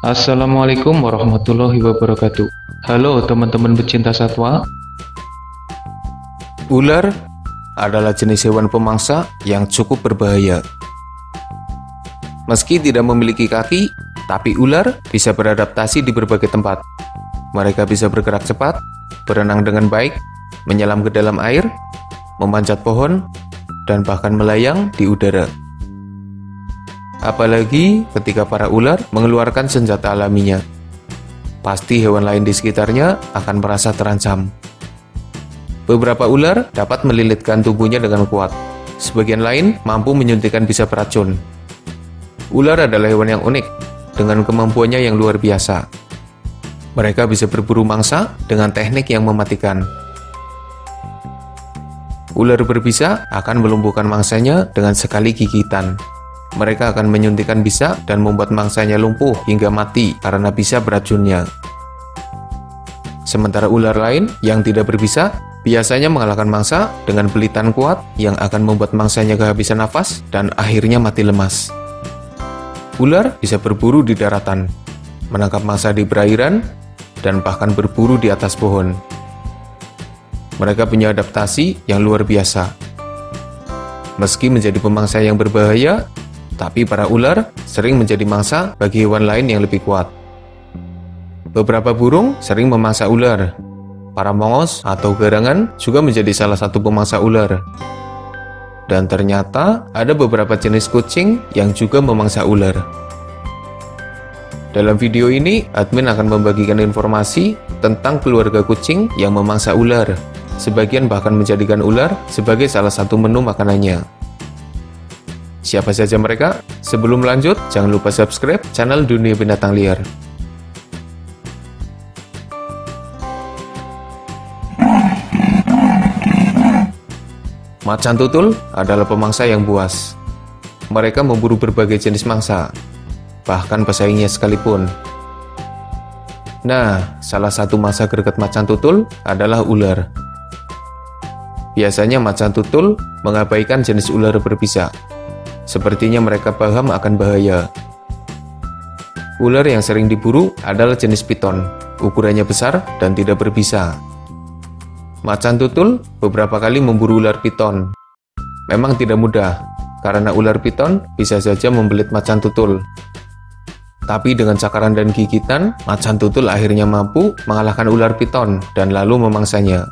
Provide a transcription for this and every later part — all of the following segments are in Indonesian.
Assalamualaikum warahmatullahi wabarakatuh. Halo teman-teman pecinta satwa. Ular adalah jenis hewan pemangsa yang cukup berbahaya. Meski tidak memiliki kaki, tapi ular bisa beradaptasi di berbagai tempat. Mereka bisa bergerak cepat, berenang dengan baik, menyelam ke dalam air, memanjat pohon, dan bahkan melayang di udara. Apalagi ketika para ular mengeluarkan senjata alaminya. Pasti hewan lain di sekitarnya akan merasa terancam. Beberapa ular dapat melilitkan tubuhnya dengan kuat. Sebagian lain mampu menyuntikkan bisa beracun. Ular adalah hewan yang unik, dengan kemampuannya yang luar biasa. Mereka bisa berburu mangsa dengan teknik yang mematikan. Ular berbisa akan melumpuhkan mangsanya dengan sekali gigitan. Mereka akan menyuntikkan bisa dan membuat mangsanya lumpuh hingga mati karena bisa beracunnya. Sementara ular lain yang tidak berbisa biasanya mengalahkan mangsa dengan belitan kuat yang akan membuat mangsanya kehabisan nafas dan akhirnya mati lemas. Ular bisa berburu di daratan, menangkap mangsa di perairan, dan bahkan berburu di atas pohon. Mereka punya adaptasi yang luar biasa. Meski menjadi pemangsa yang berbahaya, tapi para ular sering menjadi mangsa bagi hewan lain yang lebih kuat. Beberapa burung sering memangsa ular. Para mongos atau garangan juga menjadi salah satu pemangsa ular. Dan ternyata ada beberapa jenis kucing yang juga memangsa ular. Dalam video ini, admin akan membagikan informasi tentang keluarga kucing yang memangsa ular. Sebagian bahkan menjadikan ular sebagai salah satu menu makanannya. Siapa saja mereka? Sebelum lanjut, jangan lupa subscribe channel Dunia Binatang Liar. Macan tutul adalah pemangsa yang buas. Mereka memburu berbagai jenis mangsa, bahkan pesaingnya sekalipun. Nah, salah satu mangsa greget macan tutul adalah ular. Biasanya macan tutul mengabaikan jenis ular berbisa. Sepertinya mereka paham akan bahaya. Ular yang sering diburu adalah jenis piton, ukurannya besar dan tidak berbisa. Macan tutul beberapa kali memburu ular piton. Memang tidak mudah, karena ular piton bisa saja membelit macan tutul. Tapi dengan cakaran dan gigitan, macan tutul akhirnya mampu mengalahkan ular piton dan lalu memangsanya.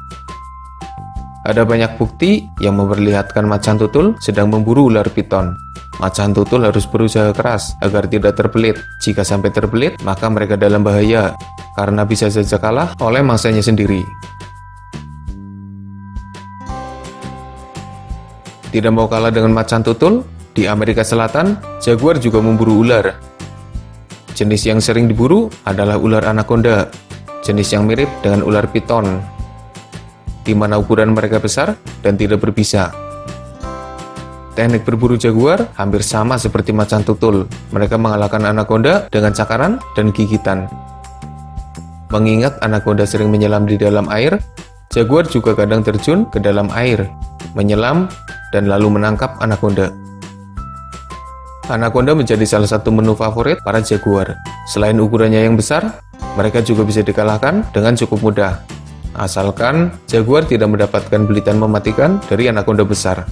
Ada banyak bukti yang memperlihatkan macan tutul sedang memburu ular piton. Macan tutul harus berusaha keras agar tidak terbelit. Jika sampai terbelit, maka mereka dalam bahaya, karena bisa saja kalah oleh mangsanya sendiri. Tidak mau kalah dengan macan tutul, di Amerika Selatan, jaguar juga memburu ular. Jenis yang sering diburu adalah ular anaconda, jenis yang mirip dengan ular piton, di mana ukuran mereka besar dan tidak berbisa. Teknik berburu jaguar hampir sama seperti macan tutul. Mereka mengalahkan anaconda dengan cakaran dan gigitan. Mengingat anaconda sering menyelam di dalam air, jaguar juga kadang terjun ke dalam air, menyelam, dan lalu menangkap anaconda. Anaconda menjadi salah satu menu favorit para jaguar. Selain ukurannya yang besar, mereka juga bisa dikalahkan dengan cukup mudah. Asalkan jaguar tidak mendapatkan belitan mematikan dari anaconda besar.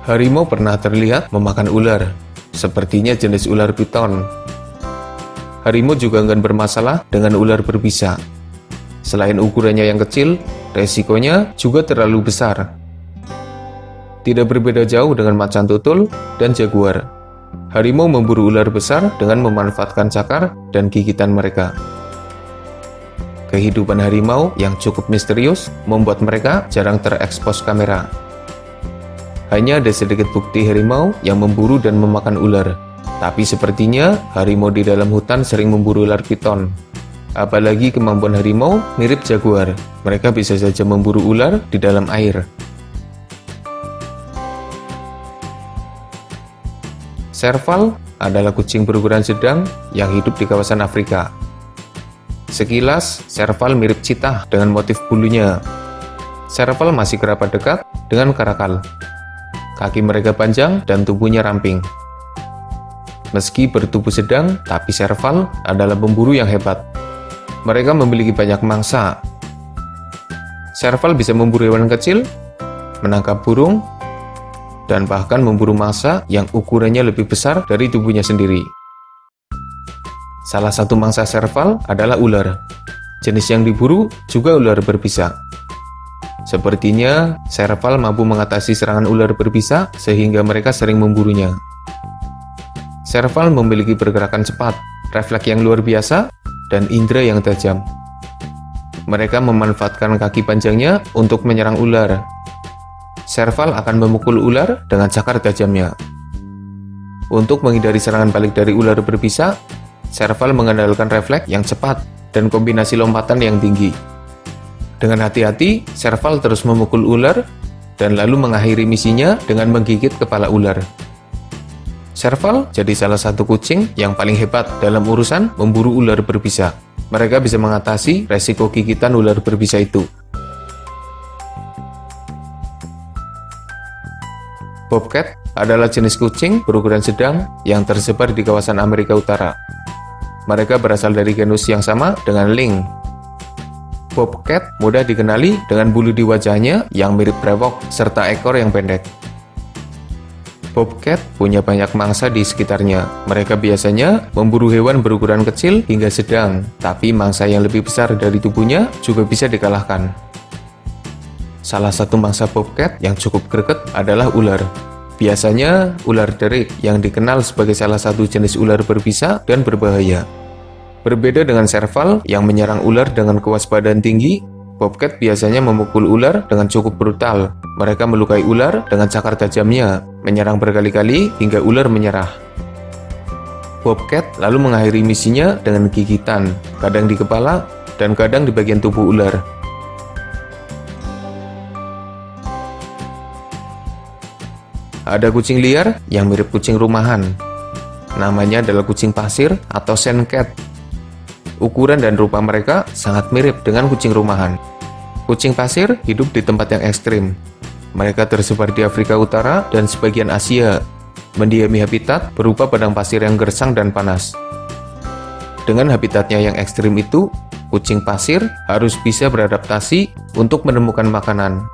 Harimau pernah terlihat memakan ular, sepertinya jenis ular piton. Harimau juga enggan bermasalah dengan ular berbisa. Selain ukurannya yang kecil, resikonya juga terlalu besar. Tidak berbeda jauh dengan macan tutul dan jaguar. Harimau memburu ular besar dengan memanfaatkan cakar dan gigitan mereka. Kehidupan harimau yang cukup misterius membuat mereka jarang terekspos kamera. Hanya ada sedikit bukti harimau yang memburu dan memakan ular. Tapi sepertinya harimau di dalam hutan sering memburu ular piton. Apalagi kemampuan harimau mirip jaguar. Mereka bisa saja memburu ular di dalam air. Serval adalah kucing berukuran sedang yang hidup di kawasan Afrika. Sekilas, serval mirip cheetah dengan motif bulunya. Serval masih kerabat dekat dengan karakal. kaki mereka panjang dan tubuhnya ramping. Meski bertubuh sedang, tapi serval adalah pemburu yang hebat. Mereka memiliki banyak mangsa. Serval bisa memburu hewan kecil, menangkap burung, dan bahkan memburu mangsa yang ukurannya lebih besar dari tubuhnya sendiri. Salah satu mangsa serval adalah ular. Jenis yang diburu juga ular berbisa. Sepertinya, serval mampu mengatasi serangan ular berbisa sehingga mereka sering memburunya. Serval memiliki pergerakan cepat, refleks yang luar biasa, dan indera yang tajam. Mereka memanfaatkan kaki panjangnya untuk menyerang ular. Serval akan memukul ular dengan cakar tajamnya. Untuk menghindari serangan balik dari ular berbisa, serval mengandalkan refleks yang cepat dan kombinasi lompatan yang tinggi. Dengan hati-hati, serval terus memukul ular dan lalu mengakhiri misinya dengan menggigit kepala ular. Serval jadi salah satu kucing yang paling hebat dalam urusan memburu ular berbisa. Mereka bisa mengatasi resiko gigitan ular berbisa itu. Bobcat adalah jenis kucing berukuran sedang yang tersebar di kawasan Amerika Utara. Mereka berasal dari genus yang sama dengan Lynx. Bobcat mudah dikenali dengan bulu di wajahnya yang mirip brewok serta ekor yang pendek. Bobcat punya banyak mangsa di sekitarnya. Mereka biasanya memburu hewan berukuran kecil hingga sedang, tapi mangsa yang lebih besar dari tubuhnya juga bisa dikalahkan. Salah satu mangsa bobcat yang cukup greget adalah ular. Biasanya ular derik yang dikenal sebagai salah satu jenis ular berbisa dan berbahaya. Berbeda dengan serval yang menyerang ular dengan kewaspadaan tinggi, bobcat biasanya memukul ular dengan cukup brutal. Mereka melukai ular dengan cakar tajamnya, menyerang berkali-kali hingga ular menyerah. Bobcat lalu mengakhiri misinya dengan gigitan, kadang di kepala dan kadang di bagian tubuh ular. Ada kucing liar yang mirip kucing rumahan. Namanya adalah kucing pasir atau sand cat. Ukuran dan rupa mereka sangat mirip dengan kucing rumahan. Kucing pasir hidup di tempat yang ekstrim. Mereka tersebar di Afrika Utara dan sebagian Asia, mendiami habitat berupa padang pasir yang gersang dan panas. Dengan habitatnya yang ekstrim itu, kucing pasir harus bisa beradaptasi untuk menemukan makanan.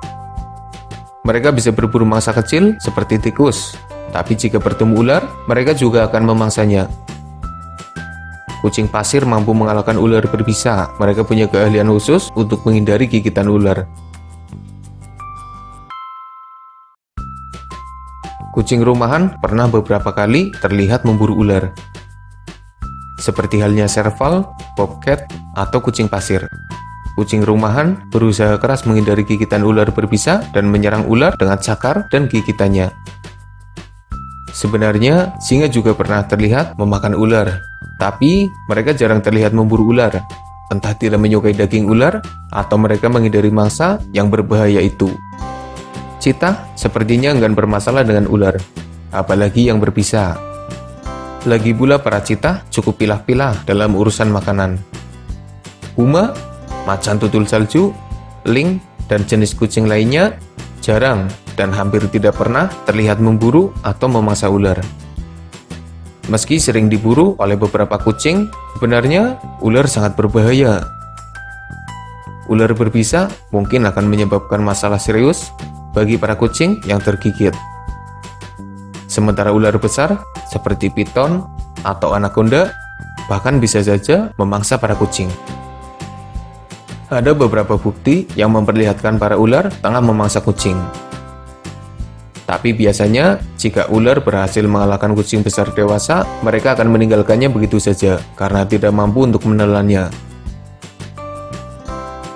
Mereka bisa berburu mangsa kecil seperti tikus, tapi jika bertemu ular, mereka juga akan memangsanya. Kucing pasir mampu mengalahkan ular berbisa. Mereka punya keahlian khusus untuk menghindari gigitan ular. Kucing rumahan pernah beberapa kali terlihat memburu ular. Seperti halnya serval, bobcat, atau kucing pasir. Kucing rumahan berusaha keras menghindari gigitan ular berbisa dan menyerang ular dengan cakar dan gigitannya. Sebenarnya, singa juga pernah terlihat memakan ular, tapi mereka jarang terlihat memburu ular. Entah tidak menyukai daging ular, atau mereka menghindari mangsa yang berbahaya itu. Cheetah sepertinya enggan bermasalah dengan ular, apalagi yang berbisa. Lagi pula para cheetah cukup pilah-pilah dalam urusan makanan. Puma, macan tutul salju, lynx, dan jenis kucing lainnya jarang dan hampir tidak pernah terlihat memburu atau memangsa ular. Meski sering diburu oleh beberapa kucing, sebenarnya ular sangat berbahaya. Ular berbisa mungkin akan menyebabkan masalah serius bagi para kucing yang tergigit. Sementara ular besar seperti piton atau anaconda bahkan bisa saja memangsa para kucing. Ada beberapa bukti yang memperlihatkan para ular tengah memangsa kucing. Tapi biasanya, jika ular berhasil mengalahkan kucing besar dewasa, mereka akan meninggalkannya begitu saja karena tidak mampu untuk menelannya.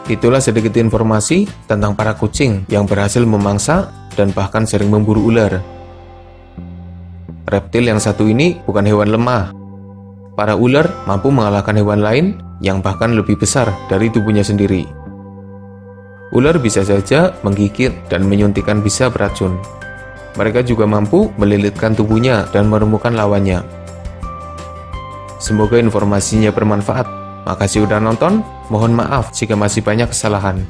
Itulah sedikit informasi tentang para kucing yang berhasil memangsa dan bahkan sering memburu ular. Reptil yang satu ini bukan hewan lemah. Para ular mampu mengalahkan hewan lain yang bahkan lebih besar dari tubuhnya sendiri. Ular bisa saja menggigit dan menyuntikkan bisa beracun. Mereka juga mampu melilitkan tubuhnya dan menemukan lawannya. Semoga informasinya bermanfaat. Makasih udah nonton. Mohon maaf jika masih banyak kesalahan.